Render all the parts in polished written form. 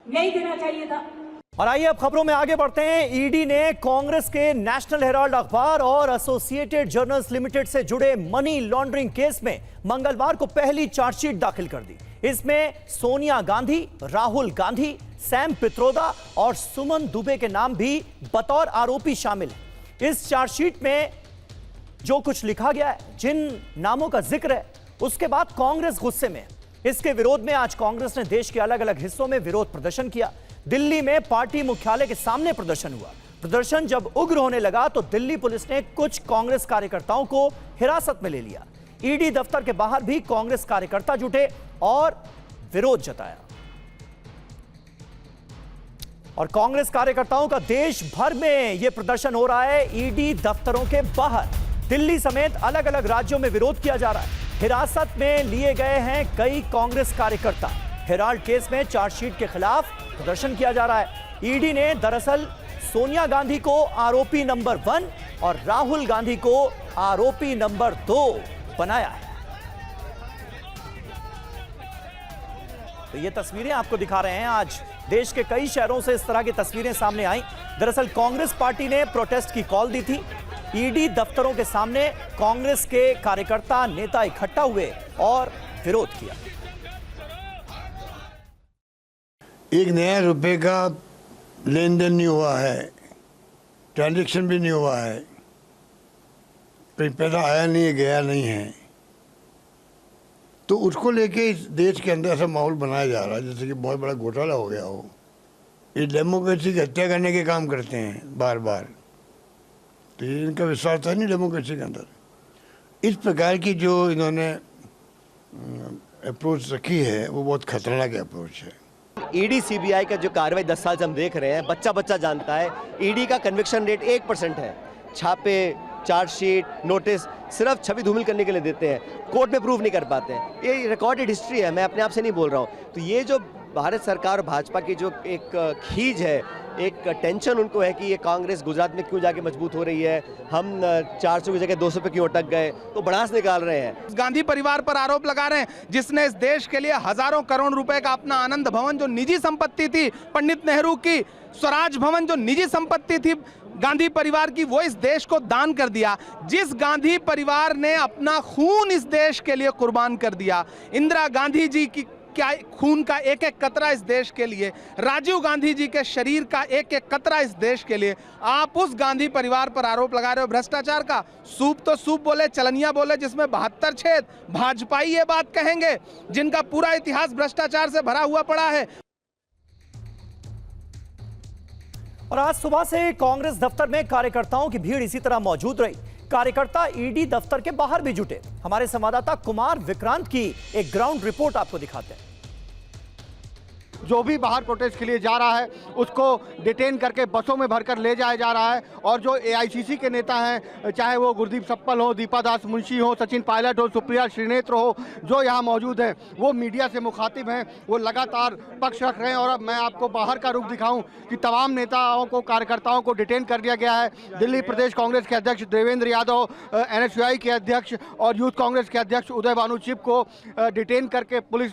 नहीं देना चाहिए था। और आइए अब खबरों में आगे बढ़ते हैं। ईडी ने कांग्रेस के नेशनल हेराल्ड अखबार और एसोसिएटेड जर्नल्स लिमिटेड से जुड़े मनी लॉन्ड्रिंग केस में मंगलवार को पहली चार्जशीट दाखिल कर दी। इसमें सोनिया गांधी, राहुल गांधी, सैम पित्रोदा और सुमन दुबे के नाम भी बतौर आरोपी शामिल हैं। इस चार्जशीट में जो कुछ लिखा गया है, जिन नामों का जिक्र है, उसके बाद कांग्रेस गुस्से में। इसके विरोध में आज कांग्रेस ने देश के अलग अलग हिस्सों में विरोध प्रदर्शन किया। दिल्ली में पार्टी मुख्यालय के सामने प्रदर्शन हुआ। प्रदर्शन जब उग्र होने लगा तो दिल्ली पुलिस ने कुछ कांग्रेस कार्यकर्ताओं को हिरासत में ले लिया। ईडी दफ्तर के बाहर भी कांग्रेस कार्यकर्ता जुटे और विरोध जताया। और कांग्रेस कार्यकर्ताओं का देश भर में यह प्रदर्शन हो रहा है। ईडी दफ्तरों के बाहर दिल्ली समेत अलग अलग राज्यों में विरोध किया जा रहा है। हिरासत में लिए गए हैं कई कांग्रेस कार्यकर्ता। हेराल्ड केस में चार्जशीट के खिलाफ प्रदर्शन किया जा रहा है। ईडी ने दरअसल सोनिया गांधी को आरोपी नंबर 1 और राहुल गांधी को आरोपी नंबर 2 बनाया है। तो ये तस्वीरें आपको दिखा रहे हैं। आज देश के कई शहरों से इस तरह की तस्वीरें सामने आई। दरअसल कांग्रेस पार्टी ने प्रोटेस्ट की कॉल दी थी। ईडी दफ्तरों के सामने कांग्रेस के कार्यकर्ता, नेता इकट्ठा हुए और विरोध किया। एक नया रुपए का लेन देन नहीं हुआ है, ट्रांजैक्शन भी नहीं हुआ है, पैसा आया नहीं है, गया नहीं है, तो उसको लेके इस देश के अंदर ऐसा माहौल बनाया जा रहा है जैसे कि बहुत बड़ा घोटाला हो गया हो। ये डेमोक्रेसी की हत्या करने के काम करते हैं बार बार, तो ये इनका विश्वास है नहीं डेमोक्रेसी के अंदर। इस प्रकार की जो इन्होंने अप्रोच रखी है वो बहुत खतरनाक अप्रोच है। ईडी सीबीआई का जो कार्रवाई 10 साल से हम देख रहे हैं, बच्चा बच्चा जानता है। ईडी का कन्विक्शन रेट 1% है। छापे, चार्जशीट, नोटिस सिर्फ छवि धूमिल करने के लिए देते हैं, कोर्ट में प्रूव नहीं कर पाते हैं। ये रिकॉर्डेड हिस्ट्री है, मैं अपने आप से नहीं बोल रहा हूँ। तो ये जो भारत सरकार और भाजपा की जो एक खींच है, एक टेंशन उनको है कि ये कांग्रेस गुजरात में क्यों जाके मजबूत हो रही है, हम 400 की जगह 200 पे क्यों अटक गए, तो भड़ास निकाल रहे हैं। गांधी परिवार पर आरोप लगा रहे हैं, जिसने इस देश के लिए हजारों करोड़ रुपए का अपना आनंद भवन जो निजी संपत्ति थी, पंडित नेहरू की स्वराज भवन जो निजी संपत्ति थी गांधी परिवार की, वो इस देश को दान कर दिया। जिस गांधी परिवार ने अपना खून इस देश के लिए कुर्बान कर दिया, इंदिरा गांधी जी की क्या खून का एक एक कतरा इस देश के लिए, राजीव गांधी जी के शरीर का एक एक कतरा इस देश के लिए, आप उस गांधी परिवार पर आरोप लगा रहे हो भ्रष्टाचार का। सूप तो सूप बोले, चलनिया बोले, जिसमें 72 छेद। भाजपाई ये बात कहेंगे जिनका पूरा इतिहास भ्रष्टाचार से भरा हुआ पड़ा है। और आज सुबह से कांग्रेस दफ्तर में कार्यकर्ताओं की भीड़ इसी तरह मौजूद रही। कार्यकर्ता ईडी दफ्तर के बाहर भी जुटे। हमारे संवाददाता कुमार विक्रांत की एक ग्राउंड रिपोर्ट आपको दिखाते हैं। जो भी बाहर प्रोटेस्ट के लिए जा रहा है उसको डिटेन करके बसों में भरकर ले जाया जा रहा है। और जो एआईसीसी के नेता हैं, चाहे वो गुरदीप सप्पल हो, दीपा दास मुंशी हो, सचिन पायलट हो, सुप्रिया श्रीनेत्र हो, जो यहाँ मौजूद हैं, वो मीडिया से मुखातिब हैं, वो लगातार पक्ष रख रहे हैं। और अब मैं आपको बाहर का रुख दिखाऊं कि तमाम नेताओं को, कार्यकर्ताओं को डिटेन कर दिया गया है। दिल्ली प्रदेश कांग्रेस के अध्यक्ष देवेंद्र यादव, NSUI के अध्यक्ष और यूथ कांग्रेस के अध्यक्ष उदय भानु चिप को डिटेन करके पुलिस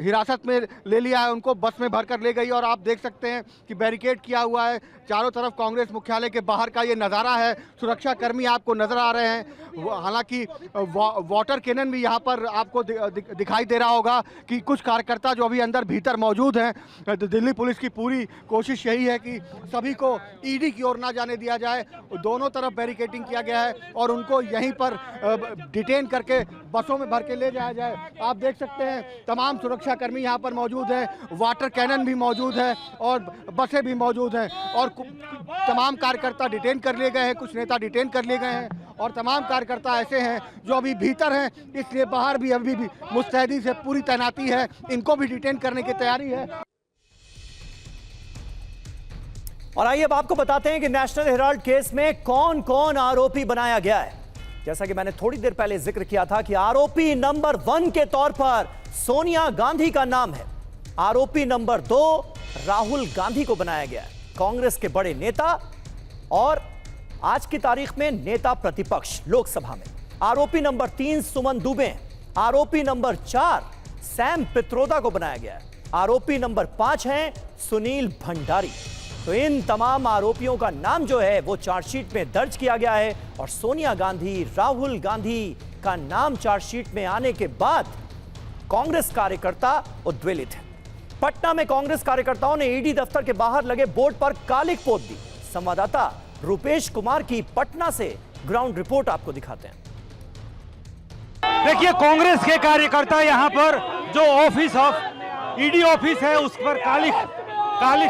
हिरासत में ले लिया है। उनको बस में भरकर ले गई और आप देख सकते हैं कि बैरिकेड किया हुआ है चारों तरफ। कांग्रेस मुख्यालय के बाहर का ये नज़ारा है। सुरक्षा कर्मी आपको नजर आ रहे हैं। हालांकि वाटर कैनन भी यहाँ पर आपको दिखाई दे रहा होगा कि कुछ कार्यकर्ता जो अभी अंदर भीतर मौजूद हैं। दिल्ली पुलिस की पूरी कोशिश यही है कि सभी को ईडी की ओर ना जाने दिया जाए। दोनों तरफ बैरिकेडिंग किया गया है और उनको यहीं पर डिटेन करके बसों में भर के ले जाया जाए। आप देख सकते हैं तमाम सुरक्षा कर्मी यहाँ पर मौजूद हैं, वाटर कैनन भी मौजूद है और बसें भी मौजूद हैं। और तमाम कार्यकर्ता डिटेन कर लिए गए हैं, कुछ नेता डिटेन कर लिए गए हैं और तमाम कार्यकर्ता ऐसे हैं जो अभी भीतर हैं, इसलिए बाहर भी अभी भी मुस्तैदी से पूरी तैनाती है। इनको भी डिटेन करने की तैयारी है। और आइए अब आपको बताते हैं कि नेशनल हेराल्ड केस में कौन कौन आरोपी बनाया गया है। जैसा कि मैंने थोड़ी देर पहले जिक्र किया था कि आरोपी नंबर 1 के तौर पर सोनिया गांधी का नाम है। आरोपी नंबर 2 राहुल गांधी को बनाया गया है, कांग्रेस के बड़े नेता और आज की तारीख में नेता प्रतिपक्ष लोकसभा में। आरोपी नंबर 3 सुमन दुबे। आरोपी नंबर 4 सैम पित्रोदा को बनाया गया है। आरोपी नंबर 5 हैं सुनील भंडारी। तो इन तमाम आरोपियों का नाम जो है वो चार्जशीट में दर्ज किया गया है और सोनिया गांधी, राहुल गांधी का नाम चार्जशीट में आने के बाद कांग्रेस कार्यकर्ता उद्वेलित है। पटना में कांग्रेस कार्यकर्ताओं ने ईडी दफ्तर के बाहर लगे बोर्ड पर कालिख पोत दी। संवाददाता रुपेश कुमार की पटना से ग्राउंड रिपोर्ट आपको दिखाते हैं। देखिए, कांग्रेस के कार्यकर्ता यहाँ पर जो ऑफिस ऑफ ईडी ऑफिस है उस पर कालिख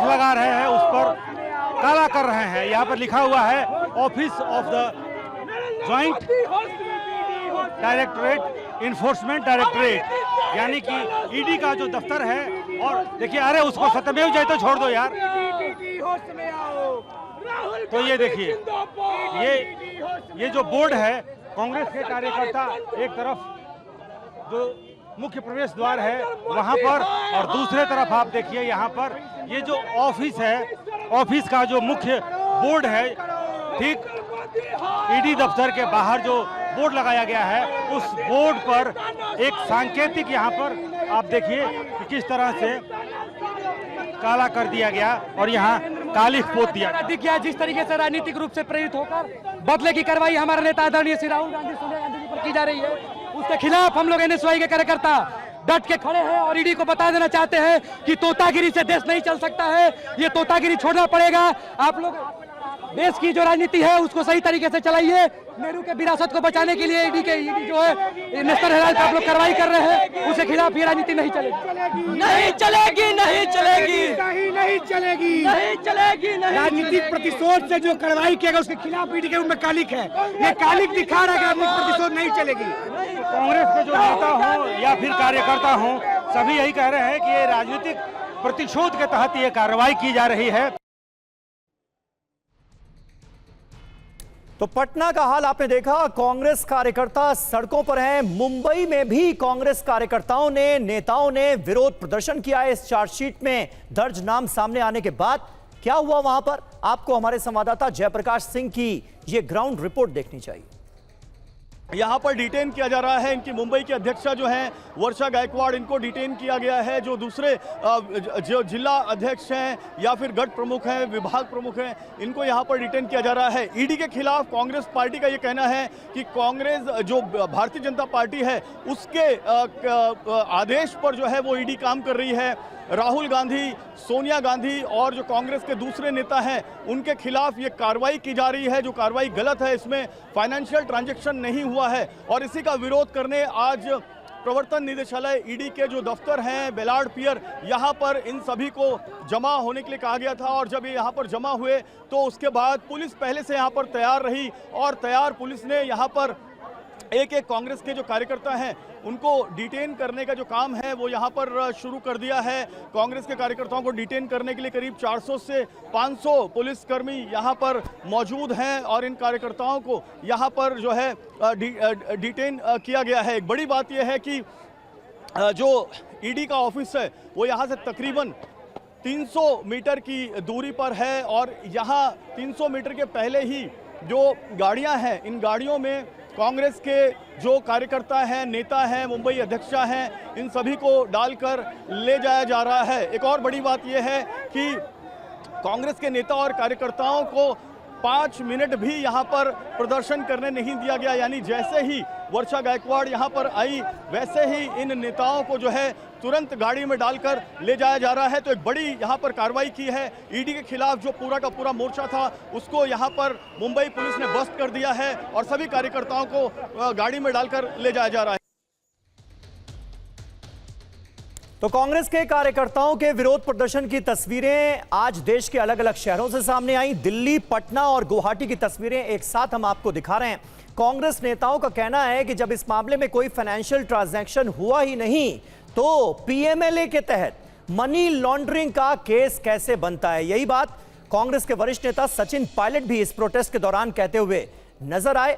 लगा रहे हैं, उस पर काला कर रहे हैं। यहाँ पर लिखा हुआ है office of the joint directorate enforcement directorate, यानी कि ईडी का जो दफ्तर है। और देखिए, अरे उसको सत्यमेव जयते छोड़ दो यार। तो ये देखिए, ये जो बोर्ड है, कांग्रेस के कार्यकर्ता एक तरफ जो मुख्य प्रवेश द्वार है वहां पर, और दूसरे तरफ आप देखिए यहाँ पर ये जो ऑफिस है, ऑफिस का जो मुख्य बोर्ड है, ठीक ईडी दफ्तर के बाहर जो बोर्ड लगाया गया है उस बोर्ड पर एक सांकेतिक यहाँ पर आप देखिए कि किस तरह से काला कर दिया गया और यहाँ कालिख पोत दिया गया। जिस तरीके से राजनीतिक रूप से प्रेरित होकर बदले की कार्रवाई हमारे नेता आदरणीय श्री राहुल गांधी, सोनिया गांधी जी पर की जा रही है, उसके खिलाफ हम लोग एनएसयूआई के कार्यकर्ता डट के खड़े हैं और ईडी को बता देना चाहते हैं कि तोतागिरी से देश नहीं चल सकता है। ये तोतागिरी छोड़ना पड़ेगा। आप लोग देश की जो राजनीति है उसको सही तरीके से चलाइए। नेहरू के विरासत को बचाने के लिए ईडी जो है नेशनल हेराल्ड आप लोग कार्रवाई कर रहे हैं, उसके खिलाफ ये राजनीति नहीं चलेगी, नहीं चलेगी, नहीं चलेगी, नहीं चलेगी, नहीं चलेगी। राजनीतिक प्रतिशोध से जो कार्रवाई किया उसके खिलाफ ईडी के रूप में कालिख है। ये कालिख दिखा रहा है राजनीतिक प्रतिशोध नहीं चलेगी। कांग्रेस के जो नेता हों या फिर कार्यकर्ता हों, सभी यही कह रहे हैं कि ये राजनीतिक प्रतिशोध के तहत ये कार्रवाई की जा रही है। तो पटना का हाल आपने देखा, कांग्रेस कार्यकर्ता सड़कों पर हैं। मुंबई में भी कांग्रेस कार्यकर्ताओं ने, नेताओं ने विरोध प्रदर्शन किया है इस चार्जशीट में दर्ज नाम सामने आने के बाद। क्या हुआ वहां पर, आपको हमारे संवाददाता जयप्रकाश सिंह की ये ग्राउंड रिपोर्ट देखनी चाहिए। यहाँ पर डिटेन किया जा रहा है। इनकी मुंबई की अध्यक्षा जो हैं वर्षा गायकवाड़, इनको डिटेन किया गया है। जो दूसरे जो जिला अध्यक्ष हैं या फिर गढ़ प्रमुख हैं, विभाग प्रमुख हैं, इनको यहाँ पर डिटेन किया जा रहा है। ईडी के खिलाफ कांग्रेस पार्टी का ये कहना है कि कांग्रेस जो भारतीय जनता पार्टी है उसके आदेश पर जो है वो ईडी काम कर रही है। राहुल गांधी, सोनिया गांधी और जो कांग्रेस के दूसरे नेता हैं उनके खिलाफ ये कार्रवाई की जा रही है, जो कार्रवाई गलत है। इसमें फाइनेंशियल ट्रांजैक्शन नहीं हुआ है और इसी का विरोध करने आज प्रवर्तन निदेशालय ईडी के जो दफ्तर हैं बेलाड पियर, यहाँ पर इन सभी को जमा होने के लिए कहा गया था। और जब ये यहाँ पर जमा हुए तो उसके बाद पुलिस पहले से यहाँ पर तैयार रही और तैयार पुलिस ने यहाँ पर एक कांग्रेस के जो कार्यकर्ता हैं उनको डिटेन करने का जो काम है वो यहाँ पर शुरू कर दिया है। कांग्रेस के कार्यकर्ताओं को डिटेन करने के लिए करीब 400 से 500 पुलिसकर्मी यहाँ पर मौजूद हैं और इन कार्यकर्ताओं को यहाँ पर जो है डिटेन किया गया है। एक बड़ी बात यह है कि जो ईडी का ऑफिस है वो यहाँ से तकरीबन 300 मीटर की दूरी पर है और यहाँ 300 मीटर के पहले ही जो गाड़ियाँ हैं, इन गाड़ियों में कांग्रेस के जो कार्यकर्ता हैं, नेता हैं, मुंबई अध्यक्षा हैं, इन सभी को डालकर ले जाया जा रहा है। एक और बड़ी बात यह है कि कांग्रेस के नेता और कार्यकर्ताओं को 5 मिनट भी यहाँ पर प्रदर्शन करने नहीं दिया गया। यानी जैसे ही वर्षा गायकवाड़ यहाँ पर आई वैसे ही इन नेताओं को जो है तुरंत गाड़ी में डालकर ले जाया जा रहा है। तो एक बड़ी यहाँ पर कार्रवाई की है। ईडी के खिलाफ जो पूरा का पूरा मोर्चा था उसको यहाँ पर मुंबई पुलिस ने बस्ट कर दिया है और सभी कार्यकर्ताओं को गाड़ी में डालकर ले जाया जा रहा है। तो कांग्रेस के कार्यकर्ताओं के विरोध प्रदर्शन की तस्वीरें आज देश के अलग अलग शहरों से सामने आई। दिल्ली, पटना और गुवाहाटी की तस्वीरें एक साथ हम आपको दिखा रहे हैं। कांग्रेस नेताओं का कहना है कि जब इस मामले में कोई फाइनेंशियल ट्रांजैक्शन हुआ ही नहीं तो पीएमएलए के तहत मनी लॉन्ड्रिंग का केस कैसे बनता है। यही बात कांग्रेस के वरिष्ठ नेता सचिन पायलट भी इस प्रोटेस्ट के दौरान कहते हुए नजर आए।